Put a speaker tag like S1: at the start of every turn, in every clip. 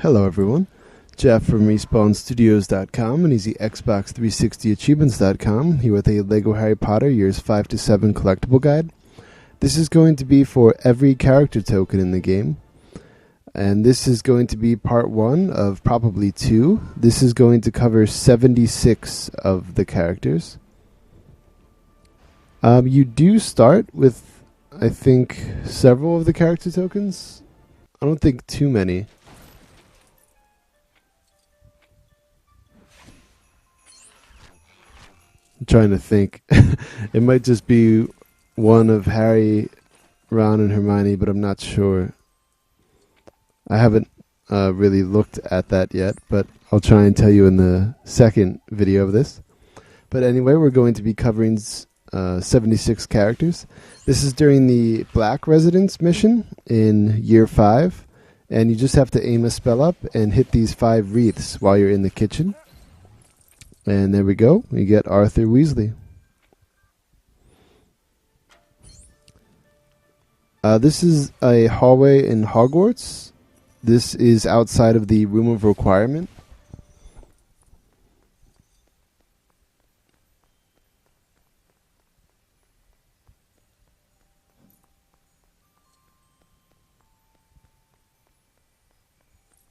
S1: Hello everyone, Jeff from RespawnStudios.com and Easy Xbox 360 Achievements.com here with a LEGO Harry Potter Years 5 to 7 collectible guide. This is going to be for every character token in the game, and this is going to be part 1 of probably 2. This is going to cover 76 of the characters. You do start with, I think, several of the character tokens. I don't think too many. I'm trying to think. It might just be one of Harry, Ron, and Hermione, but I'm not sure. I haven't really looked at that yet, but I'll try and tell you in the second video of this. But anyway, we're going to be covering 76 characters. This is during the Black Residence mission in Year 5, and you just have to aim a spell up and hit these 5 wreaths while you're in the kitchen. And there we go. We get Arthur Weasley. This is a hallway in Hogwarts. This is outside of the Room of Requirement.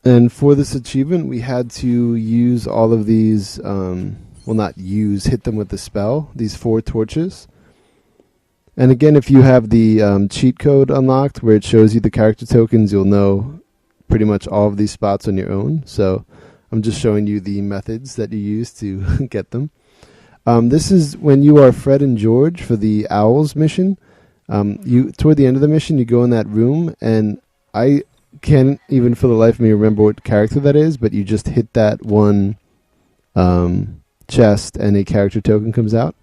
S1: And for this achievement, we had to use all of these, hit them with the spell, these 4 torches. And again, if you have the cheat code unlocked where it shows you the character tokens, you'll know pretty much all of these spots on your own. So I'm just showing you the methods that you use to get them. This is when you are Fred and George for the Owls mission. Toward the end of the mission, you go in that room, and I can't even for the life of me remember what character that is, but you just hit that one chest and a character token comes out.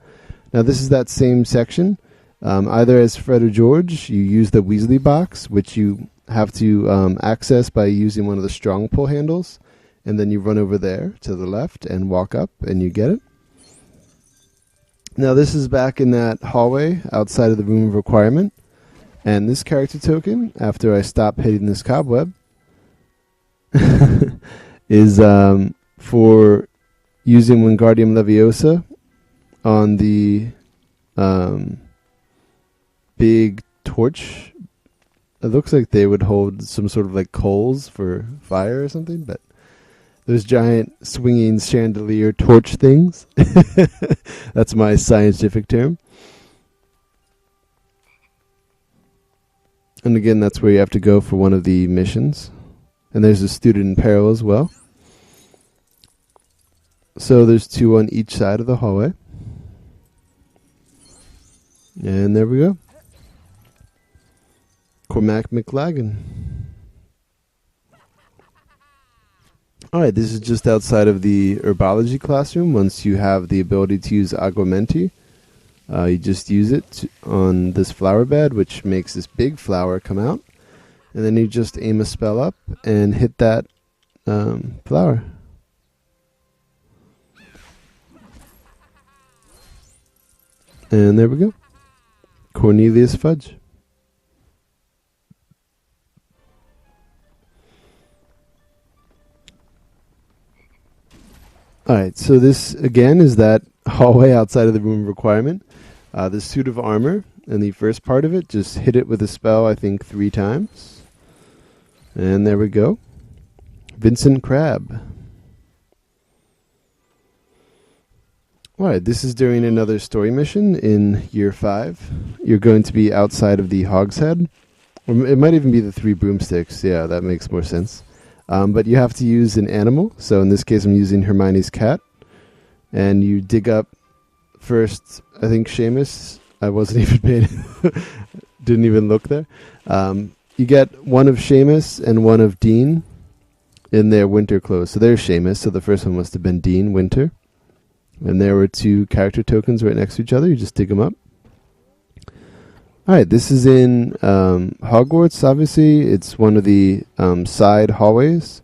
S1: Now this is that same section. Either as Fred or George, you use the Weasley box, which you have to access by using one of the strong pull handles, and then you run over there to the left and walk up and you get it. Now this is back in that hallway outside of the Room of Requirement. And this character token, after I stop hitting this cobweb, is for using Wingardium Leviosa on the big torch. It looks like they would hold some sort of like coals for fire or something, but those giant swinging chandelier torch things. That's my scientific term. And again, that's where you have to go for one of the missions. And there's a student in peril as well. So there's 2 on each side of the hallway. And there we go. Cormac McLagan. Alright, this is just outside of the herbology classroom. Once you have the ability to use Aguamenti, you just use it on this flower bed, which makes this big flower come out. And then you just aim a spell up and hit that flower. And there we go. Cornelius Fudge. Alright, so this again is that hallway outside of the Room of Requirement. The suit of armor, and the first part of it, just hit it with a spell, I think, 3 times. And there we go. Vincent Crabbe. Alright, this is during another story mission in Year 5. You're going to be outside of the Hogshead. Or it might even be the 3 broomsticks. Yeah, that makes more sense. But you have to use an animal. So in this case, I'm using Hermione's cat. And you dig up first, I think, Seamus. I wasn't even paid. Didn't even look there. You get one of Seamus and one of Dean in their winter clothes. So there's Seamus. So the first one must have been Dean Winter. And there were 2 character tokens right next to each other. You just dig them up. Alright, this is in Hogwarts, obviously. It's one of the side hallways.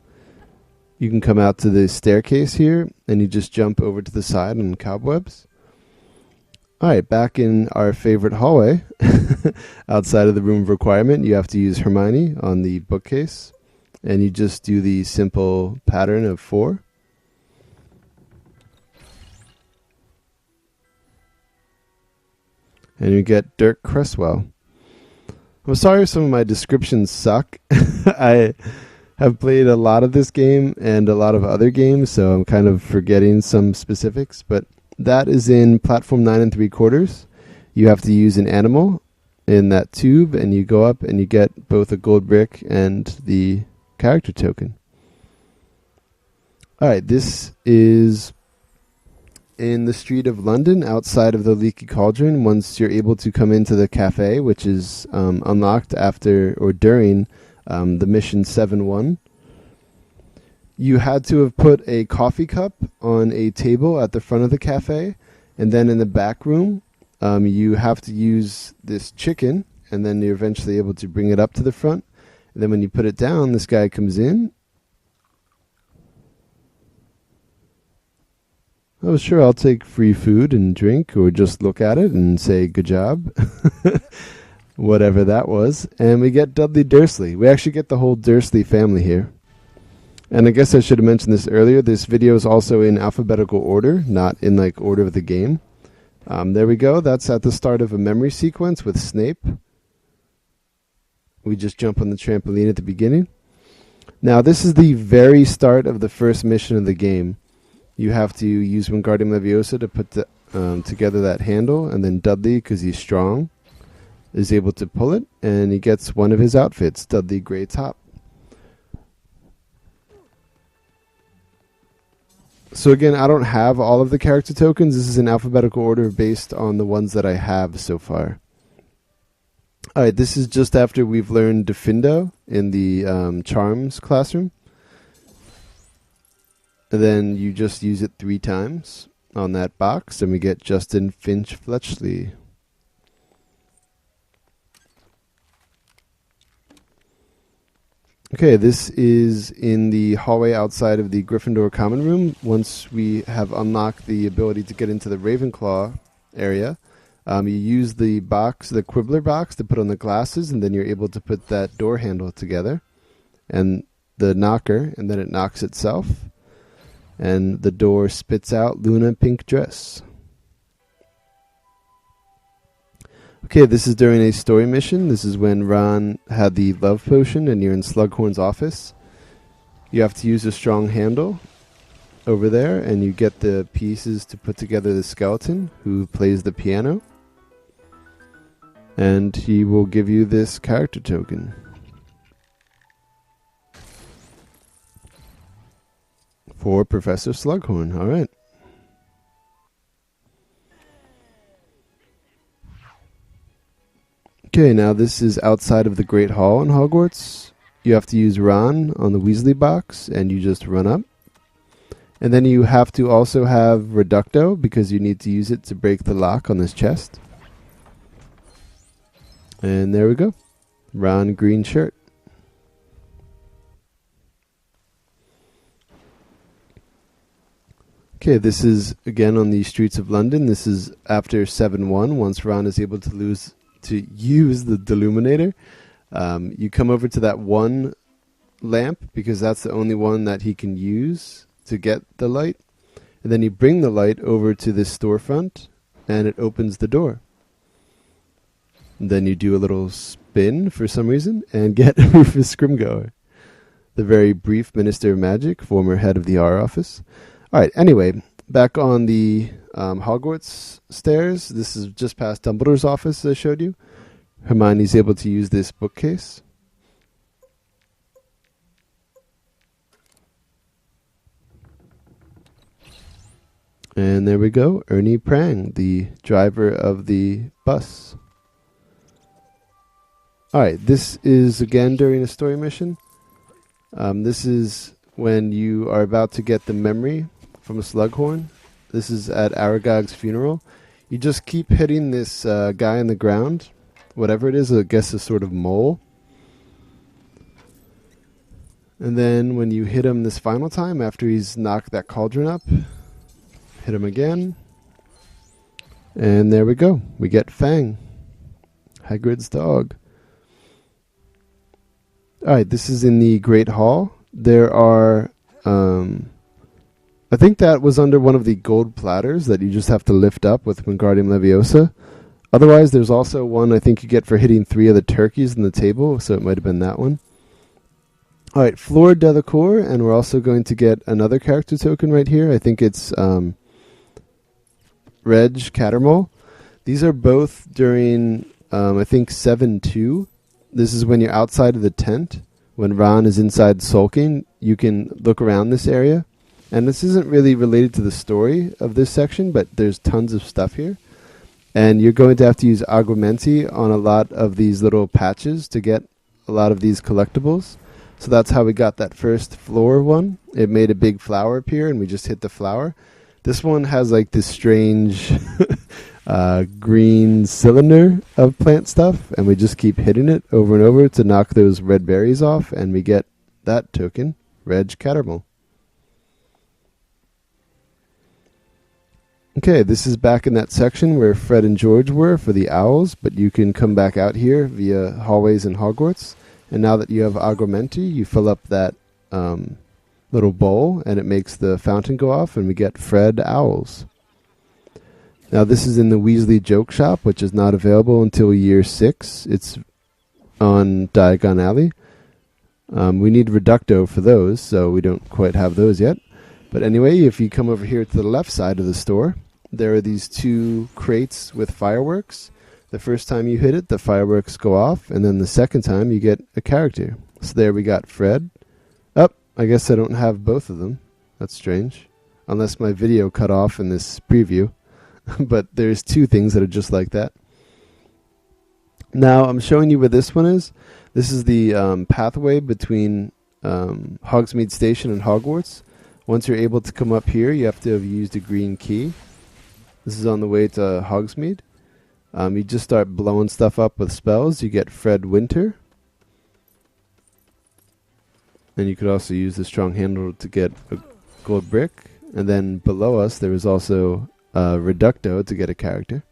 S1: You can come out to the staircase here, and you just jump over to the side on cobwebs. Alright, back in our favorite hallway, outside of the Room of Requirement, you have to use Hermione on the bookcase. and you just do the simple pattern of 4. And you get Dirk Cresswell. I'm sorry if some of my descriptions suck. I have played a lot of this game and a lot of other games, so I'm kind of forgetting some specifics, but that is in platform 9 3/4. You have to use an animal in that tube, and you go up and you get both a gold brick and the character token. Alright, this is in the street of London, outside of the Leaky Cauldron, once you're able to come into the cafe, which is unlocked after or during the mission 7-1. You had to have put a coffee cup on a table at the front of the cafe, and then in the back room, you have to use this chicken, and then you're eventually able to bring it up to the front. And then when you put it down, this guy comes in. Oh, sure, I'll take free food and drink, or just look at it and say good job. Whatever that was. And we get Dudley Dursley. We actually get the whole Dursley family here. And I guess I should have mentioned this earlier. This video is also in alphabetical order, not in like order of the game. There we go. That's at the start of a memory sequence with Snape. We just jump on the trampoline at the beginning. Now, this is the very start of the first mission of the game. You have to use Wingardium Leviosa to put together that handle, and then Dudley, because he's strong, is able to pull it, and he gets one of his outfits, Dudley Grey Top. So again, I don't have all of the character tokens. This is in alphabetical order based on the ones that I have so far. Alright, this is just after we've learned Diffindo in the Charms classroom. And then you just use it 3 times on that box, and we get Justin Finch-Fletchley. Okay, this is in the hallway outside of the Gryffindor common room. Once we have unlocked the ability to get into the Ravenclaw area, you use the box, the Quibbler box, to put on the glasses, and then you're able to put that door handle together, and the knocker, and then it knocks itself. And the door spits out Luna pink dress. Okay, this is during a story mission. This is when Ron had the love potion and you're in Slughorn's office. You have to use a strong handle over there, and you get the pieces to put together the skeleton who plays the piano. And he will give you this character token. For Professor Slughorn. All right. Okay, now this is outside of the Great Hall in Hogwarts. You have to use Ron on the Weasley box, and you just run up. And then you have to also have Reducto, because you need to use it to break the lock on this chest. And there we go. Ron green shirt. Okay, this is again on the streets of London. This is after 7-1, once Ron is able to use the Deluminator. You come over to that one lamp, because that's the only one that he can use to get the light. And then you bring the light over to this storefront, and it opens the door. And then you do a little spin for some reason, and get Rufus Scrimgeour, the very brief Minister of Magic, former head of the R office. Alright, anyway, back on the Hogwarts stairs. This is just past Dumbledore's office, as I showed you. Hermione's able to use this bookcase. And there we go, Ernie Prang, the driver of the bus. Alright, this is again during a story mission. This is when you are about to get the memory from a Slughorn. This is at Aragog's funeral. You just keep hitting this guy in the ground. Whatever it is, I guess a sort of mole. And then when you hit him this final time, after he's knocked that cauldron up, hit him again. And there we go. We get Fang, Hagrid's dog. All right, this is in the Great Hall. There are, I think that was under one of the gold platters that you just have to lift up with Wingardium Leviosa. Otherwise, there's also one I think you get for hitting 3 of the turkeys in the table, so it might have been that one. All right, Fleur Delacour, and we're also going to get another character token right here. I think it's Reg Cattermole. These are both during, I think, 7-2. This is when you're outside of the tent. When Ron is inside sulking, you can look around this area. And this isn't really related to the story of this section, but there's tons of stuff here. And you're going to have to use Aguamenti on a lot of these little patches to get a lot of these collectibles. So that's how we got that first floor one. It made a big flower appear, and we just hit the flower. This one has like this strange green cylinder of plant stuff, and we just keep hitting it over and over to knock those red berries off, and we get that token, Reg Cattermole. Okay, this is back in that section where Fred and George were for the owls, but you can come back out here via hallways in Hogwarts. And now that you have Aguamenti, you fill up that little bowl, and it makes the fountain go off, and we get Fred Owls. Now this is in the Weasley Joke Shop, which is not available until year 6. It's on Diagon Alley. We need Reducto for those, so we don't quite have those yet. But anyway, if you come over here to the left side of the store, there are these 2 crates with fireworks. The first time you hit it, the fireworks go off, and then the second time you get a character. So there we got Fred. Oh, I guess I don't have both of them. That's strange. Unless my video cut off in this preview. But there's 2 things that are just like that. Now I'm showing you where this one is. This is the pathway between Hogsmeade Station and Hogwarts. Once you're able to come up here, you have to have used a green key. This is on the way to Hogsmeade. You just start blowing stuff up with spells. You get Fred Winter. And you could also use the strong handle to get a gold brick. And then below us, there is also Reducto to get a character.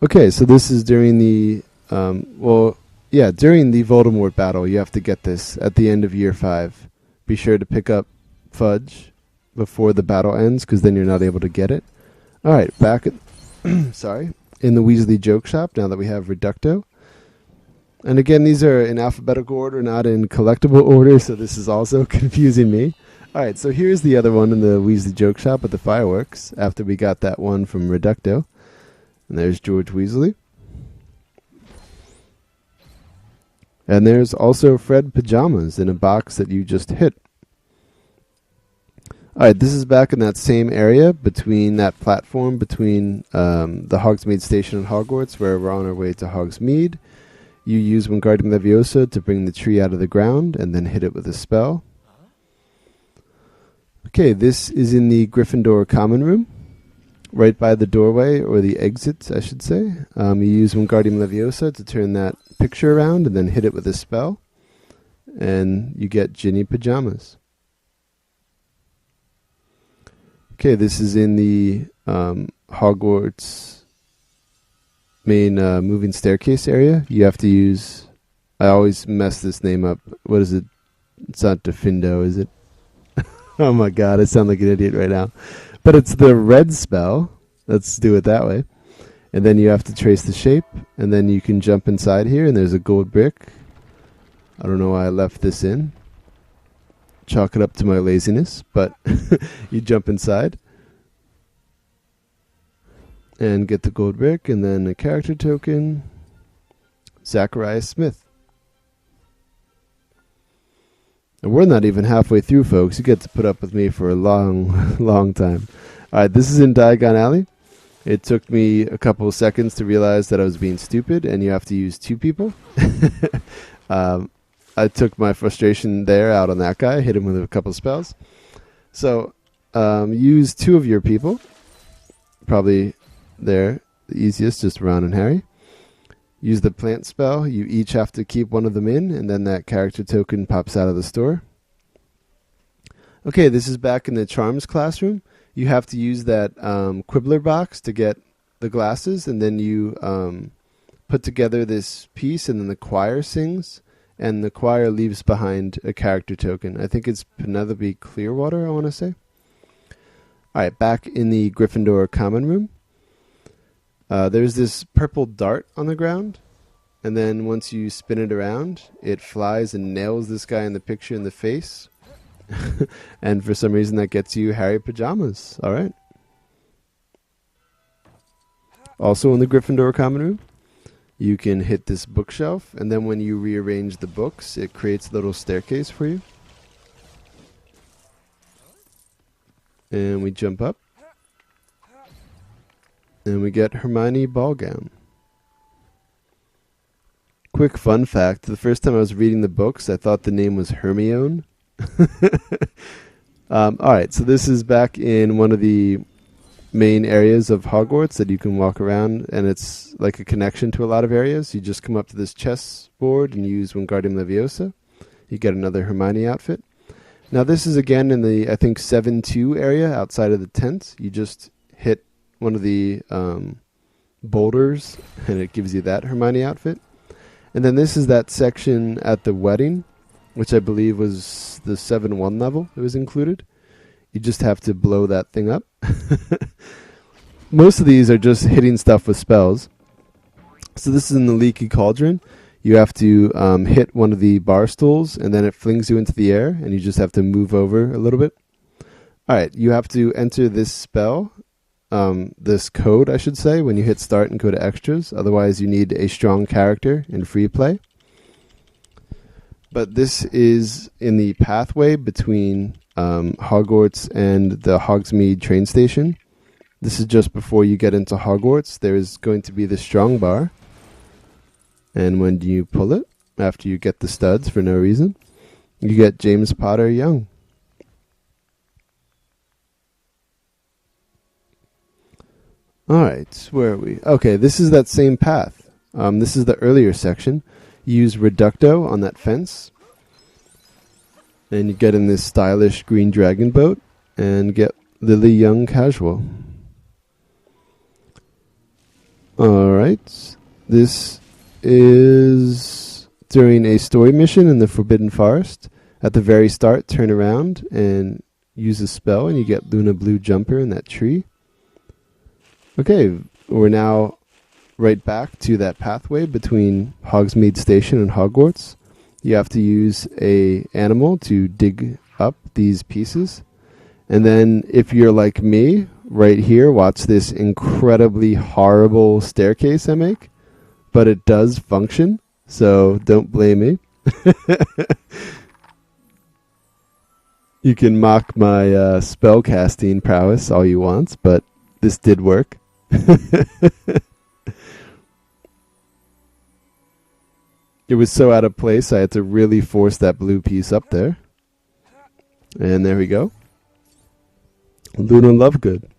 S1: Okay, so this is during the, during the Voldemort battle. You have to get this at the end of year 5. Be sure to pick up Fudge before the battle ends, because then you're not able to get it. All right, back at, in the Weasley Joke Shop, now that we have Reducto. And again, these are in alphabetical order, not in collectible order, so this is also confusing me. All right, so here's the other one in the Weasley Joke Shop with the fireworks, after we got that one from Reducto. And there's George Weasley. And there's also Fred Pyjamas in a box that you just hit. Alright, this is back in that same area between that platform between the Hogsmeade Station and Hogwarts, where we're on our way to Hogsmeade. You use Wingardium Leviosa to bring the tree out of the ground and then hit it with a spell. Okay, this is in the Gryffindor common room, right by the doorway, or the exit, I should say. You use Wingardium Leviosa to turn that picture around and then hit it with a spell. And you get Ginny Pyjamas. Okay, this is in the Hogwarts main moving staircase area. You have to use... I always mess this name up. What is it? It's not Defindo, is it? Oh my god, I sound like an idiot right now. But it's the red spell. Let's do it that way. And then you have to trace the shape. And then you can jump inside here, and there's a gold brick. I don't know why I left this in. Chalk it up to my laziness, but you jump inside and get the gold brick, and then a character token, Zacharias Smith. And we're not even halfway through, folks. You get to put up with me for a long, long time. All right, this is in Diagon Alley. It took me a couple of seconds to realize that I was being stupid, and you have to use 2 people. I took my frustration there out on that guy, hit him with a couple of spells. So use 2 of your people. Probably there, the easiest, just Ron and Harry. Use the plant spell. You each have to keep one of them in, and then that character token pops out of the store. Okay, this is back in the Charms classroom. You have to use that Quibbler box to get the glasses, and then you put together this piece, and then the choir sings, and the choir leaves behind a character token. I think it's Penelope Clearwater, I want to say. All right, back in the Gryffindor common room. There's this purple dart on the ground, and then once you spin it around, it flies and nails this guy in the picture in the face. And for some reason that gets you Harry Pyjamas. All right. Also in the Gryffindor common room, you can hit this bookshelf, and then when you rearrange the books, it creates a little staircase for you. And we jump up. And we get Hermione Ballgown. Quick fun fact, the first time I was reading the books, I thought the name was Hermione. Alright, so this is back in one of the main areas of Hogwarts that you can walk around, and it's like a connection to a lot of areas. You just come up to this chess board and use Wingardium Leviosa. You get another Hermione outfit. Now this is again in the, I think, 7-2 area outside of the tent. You just hit one of the boulders, and it gives you that Hermione outfit. And then this is that section at the wedding, which I believe was the 7-1 level it was included. You just have to blow that thing up. Most of these are just hitting stuff with spells. So this is in the Leaky Cauldron. You have to hit one of the bar stools, and then it flings you into the air, and you just have to move over a little bit. All right, you have to enter this spell, this code, I should say, when you hit start and go to extras. Otherwise, you need a strong character in free play. But this is in the pathway between Hogwarts and the Hogsmeade train station. This is just before you get into Hogwarts. There's going to be the strong bar. And when you pull it, after you get the studs for no reason, you get James Potter Young. Alright, where are we? Okay, this is that same path. This is the earlier section. You use Reducto on that fence. And you get in this stylish green dragon boat and get Lily Young Casual. Alright, this is during a story mission in the Forbidden Forest. At the very start, turn around and use a spell, and you get Luna Blue Jumper in that tree. Okay, we're now right back to that pathway between Hogsmeade Station and Hogwarts. You have to use a animal to dig up these pieces. And then if you're like me, right here, watch this incredibly horrible staircase I make. But it does function, so don't blame me. You can mock my spell casting prowess all you want, but this did work. It was so out of place, I had to really force that blue piece up there. And there we go. Luna Lovegood.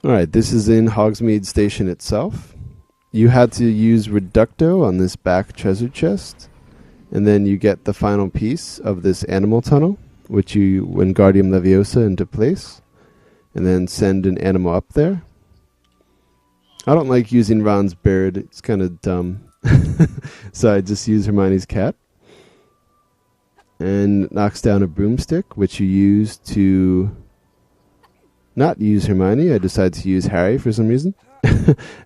S1: Alright, this is in Hogsmeade Station itself. You had to use Reducto on this back treasure chest. And then you get the final piece of this animal tunnel, which you Wingardium Leviosa into place. And then send an animal up there. I don't like using Ron's bird. It's kind of dumb. So I just use Hermione's cat. And knocks down a broomstick, which you use to not use Hermione. I decided to use Harry for some reason.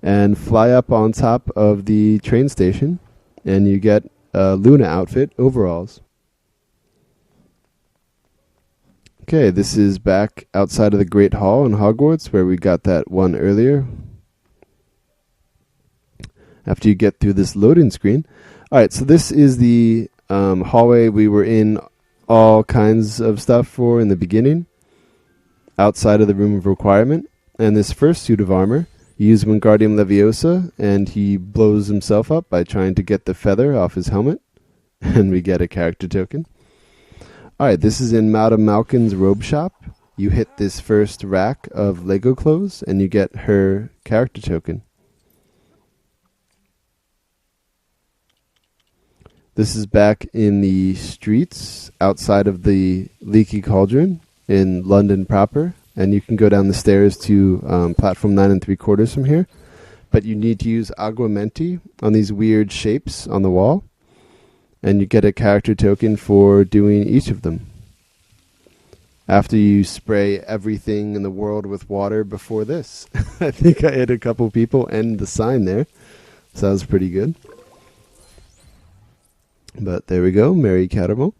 S1: And fly up on top of the train station. And you get a Luna outfit, overalls. Okay, this is back outside of the Great Hall in Hogwarts, where we got that one earlier. After you get through this loading screen. Alright, so this is the hallway we were in all kinds of stuff for in the beginning. Outside of the room of requirement. And this first suit of armor, you use Wingardium Leviosa, and he blows himself up by trying to get the feather off his helmet. And we get a character token. Alright, this is in Madame Malkin's robe shop. You hit this first rack of Lego clothes, and you get her character token. This is back in the streets outside of the Leaky Cauldron in London proper, and you can go down the stairs to platform 9 3/4 from here. But you need to use Aguamenti on these weird shapes on the wall, and you get a character token for doing each of them. After you spray everything in the world with water before this. I think I hit a couple people and the sign there. Sounds pretty good. But there we go, Mary Cattermole.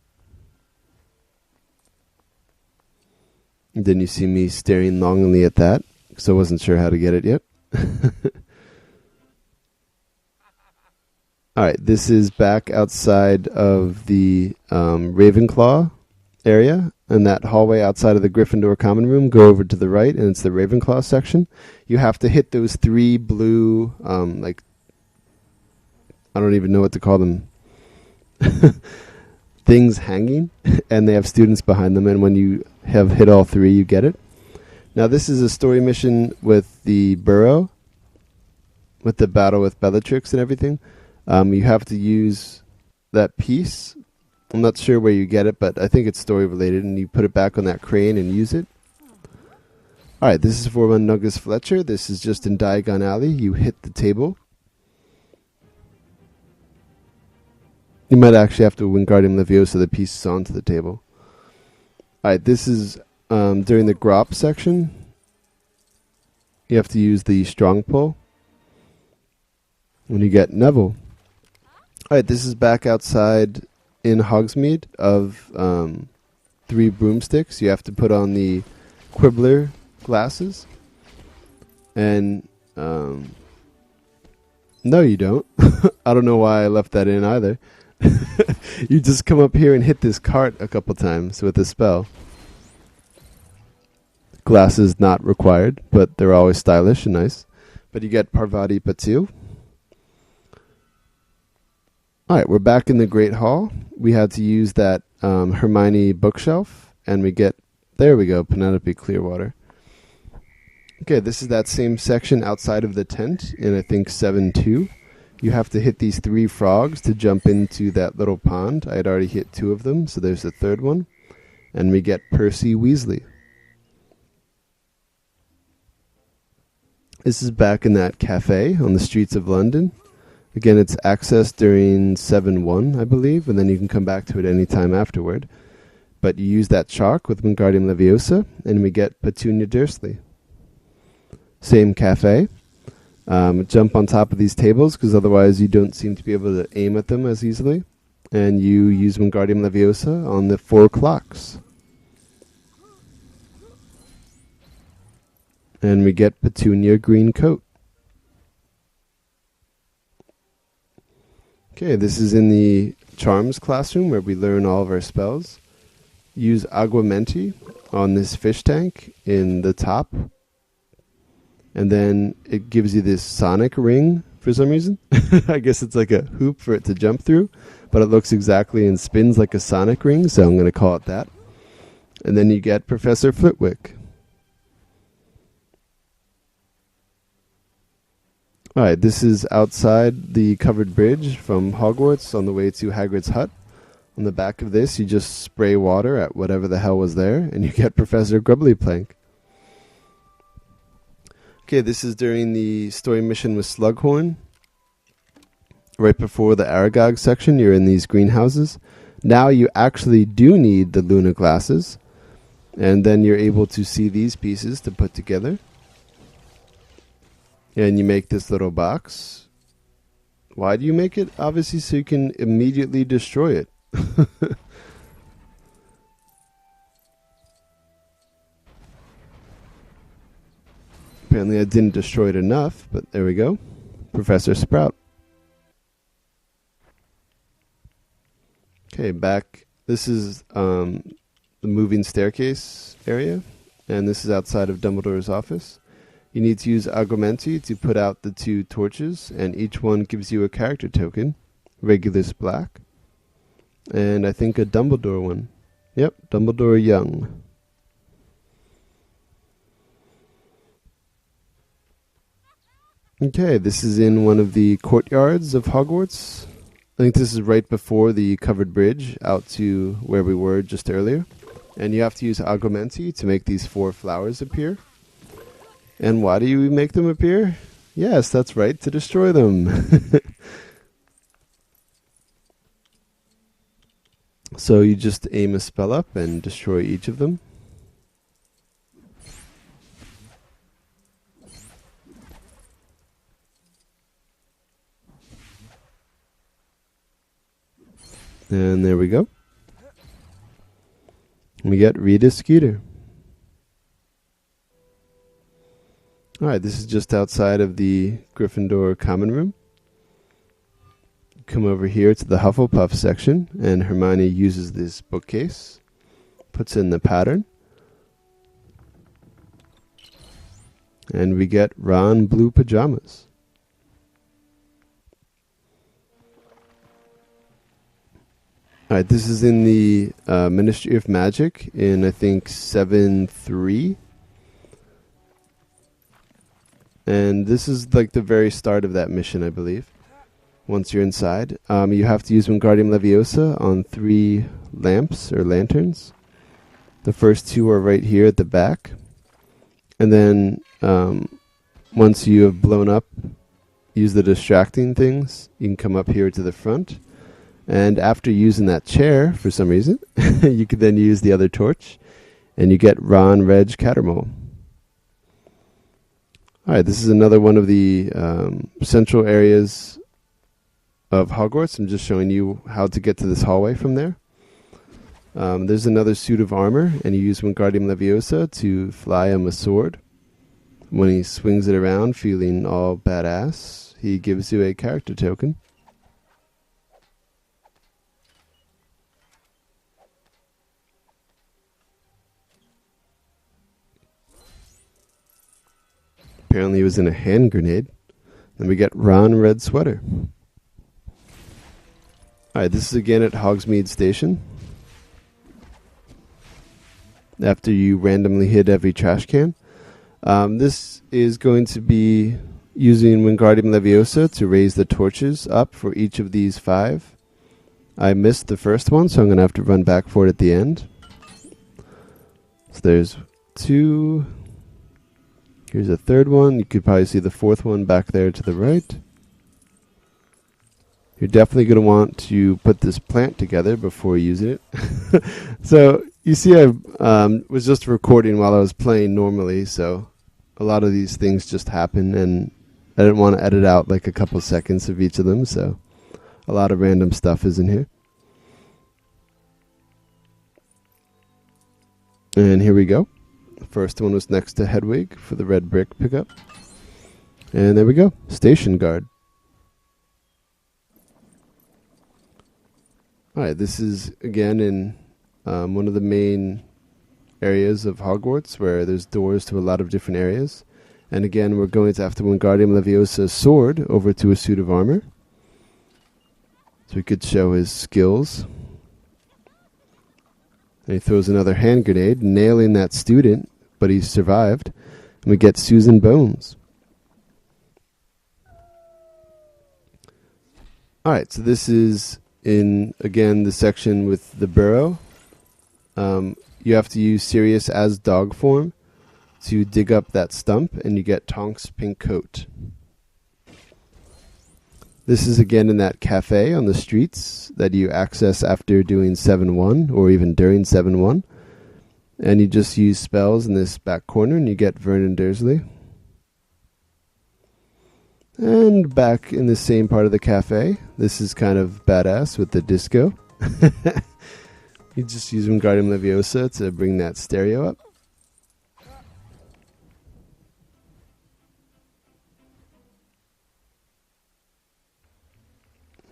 S1: And then you see me staring longingly at that, because I wasn't sure how to get it yet. Alright, this is back outside of the Ravenclaw area. And that hallway outside of the Gryffindor common room, go over to the right, and it's the Ravenclaw section. You have to hit those 3 blue, I don't even know what to call them, things hanging, and they have students behind them, and when you have hit all 3, you get it. Now this is a story mission with the Burrow, with the battle with Bellatrix and everything. You have to use that piece. I'm not sure where you get it, but I think it's story related, and you put it back on that crane and use it. Alright, this is for Nuggus Fletcher. This is just in Diagon Alley. You hit the table. You might actually have to Wingardium Leviosa the pieces onto the table. Alright, this is during the Grop section. You have to use the strong pull when you get Neville. Alright, this is back outside in Hogsmeade of 3 broomsticks. You have to put on the Quibbler glasses. And no, you don't. I don't know why I left that in either. You just come up here and hit this cart a couple times with a spell. Glasses not required, but they're always stylish and nice. But you get Parvati Patil. Alright, we're back in the Great Hall. We had to use that Hermione bookshelf, and we get, there we go, Penelope Clearwater. Okay, this is that same section outside of the tent in, I think, 7-2. You have to hit these 3 frogs to jump into that little pond. I had already hit 2 of them, so there's the 3rd one. And we get Percy Weasley. This is back in that cafe on the streets of London. Again, it's accessed during 7-1, I believe, and then you can come back to it any time afterward. But you use that chalk with Wingardium Leviosa, and we get Petunia Dursley. Same cafe. Jump on top of these tables, because otherwise you don't seem to be able to aim at them as easily. And you use Wingardium Leviosa on the 4 clocks. And we get Petunia Green Coat. Okay, this is in the Charms classroom where we learn all of our spells. Use Aguamenti on this fish tank in the top. And then it gives you this sonic ring for some reason. I guess it's like a hoop for it to jump through. But it looks exactly and spins like a sonic ring, so I'm going to call it that. And then you get Professor Flitwick. Alright, this is outside the covered bridge from Hogwarts on the way to Hagrid's hut. On the back of this, you just spray water at whatever the hell was there, and you get Professor Grubblyplank. Okay, this is during the story mission with Slughorn. Right before the Aragog section, you're in these greenhouses. Now you actually do need the Luna glasses, and then you're able to see these pieces to put together. And you make this little box. Why do you make it? Obviously so you can immediately destroy it. Apparently I didn't destroy it enough, but there we go. Professor Sprout. Okay, back. This is the moving staircase area, and this is outside of Dumbledore's office. You need to use Aguamenti to put out the 2 torches, and each one gives you a character token. Regulus Black. And I think a Dumbledore one. Yep, Dumbledore Young. Okay, this is in one of the courtyards of Hogwarts. I think this is right before the covered bridge out to where we were just earlier. And you have to use Agumenti to make these 4 flowers appear. And why do you make them appear? Yes, that's right, to destroy them. So you just aim a spell up and destroy each of them. And there we go. We get Rita Skeeter. Alright, this is just outside of the Gryffindor common room. Come over here to the Hufflepuff section, and Hermione uses this bookcase, puts in the pattern, and we get Ron Blue Pyjamas. Alright, this is in the Ministry of Magic in, I think, 7-3. And this is like the very start of that mission, I believe. Once you're inside, you have to use Wingardium Leviosa on 3 lamps or lanterns. The first 2 are right here at the back. And then once you have blown up, use the distracting things. You can come up here to the front. And after using that chair, for some reason, you could then use the other torch. And you get Ron Reg Cattermole. Alright, this is another one of the central areas of Hogwarts. I'm just showing you how to get to this hallway from there. There's another suit of armor, and you use Wingardium Leviosa to fly him a sword. When he swings it around, feeling all badass, he gives you a character token. Apparently he was in a hand grenade. Then we get Ron Red Sweater. Alright, this is again at Hogsmeade Station. After you randomly hit every trash can. This is going to be using Wingardium Leviosa to raise the torches up for each of these 5. I missed the first one, so I'm going to have to run back for it at the end. So there's 2... Here's a 3rd one. You could probably see the 4th one back there to the right. You're definitely going to want to put this plant together before using it. So, you see I was just recording while I was playing normally, so a lot of these things just happen, and I didn't want to edit out like a couple seconds of each of them, so a lot of random stuff is in here. And here we go. The first one was next to Hedwig for the red brick pickup. And there we go. Station guard. Alright, this is again in one of the main areas of Hogwarts where there's doors to a lot of different areas. And again, we're going to have to Wingardium Leviosa's sword over to a suit of armor. So we could show his skills. And he throws another hand grenade, nailing that student, but he survived. And we get Susan Bones. Alright, so this is in, again, the section with the burrow. You have to use Sirius as dog form to dig up that stump, and you get Tonk's pink coat. This is again in that cafe on the streets that you access after doing 7-1 or even during 7-1. And you just use spells in this back corner and you get Vernon Dursley. And back in the same part of the cafe, this is kind of badass with the disco. You just use Wingardium Leviosa to bring that stereo up.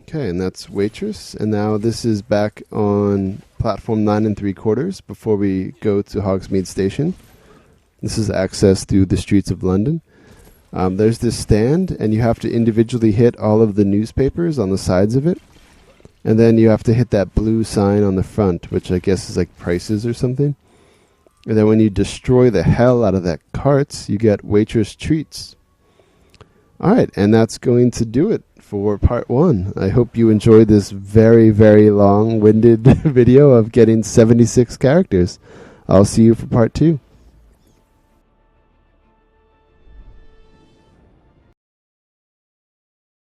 S1: Okay, and that's Waitress. And now this is back on platform 9 3/4 before we go to Hogsmeade Station. This is access through the streets of London. There's this stand, and you have to individually hit all of the newspapers on the sides of it. And then you have to hit that blue sign on the front, which I guess is like prices or something. And then when you destroy the hell out of that cart, you get Waitress treats. All right, and that's going to do it for part 1. I hope you enjoyed this very, very long-winded video of getting 76 characters. I'll see you for part 2.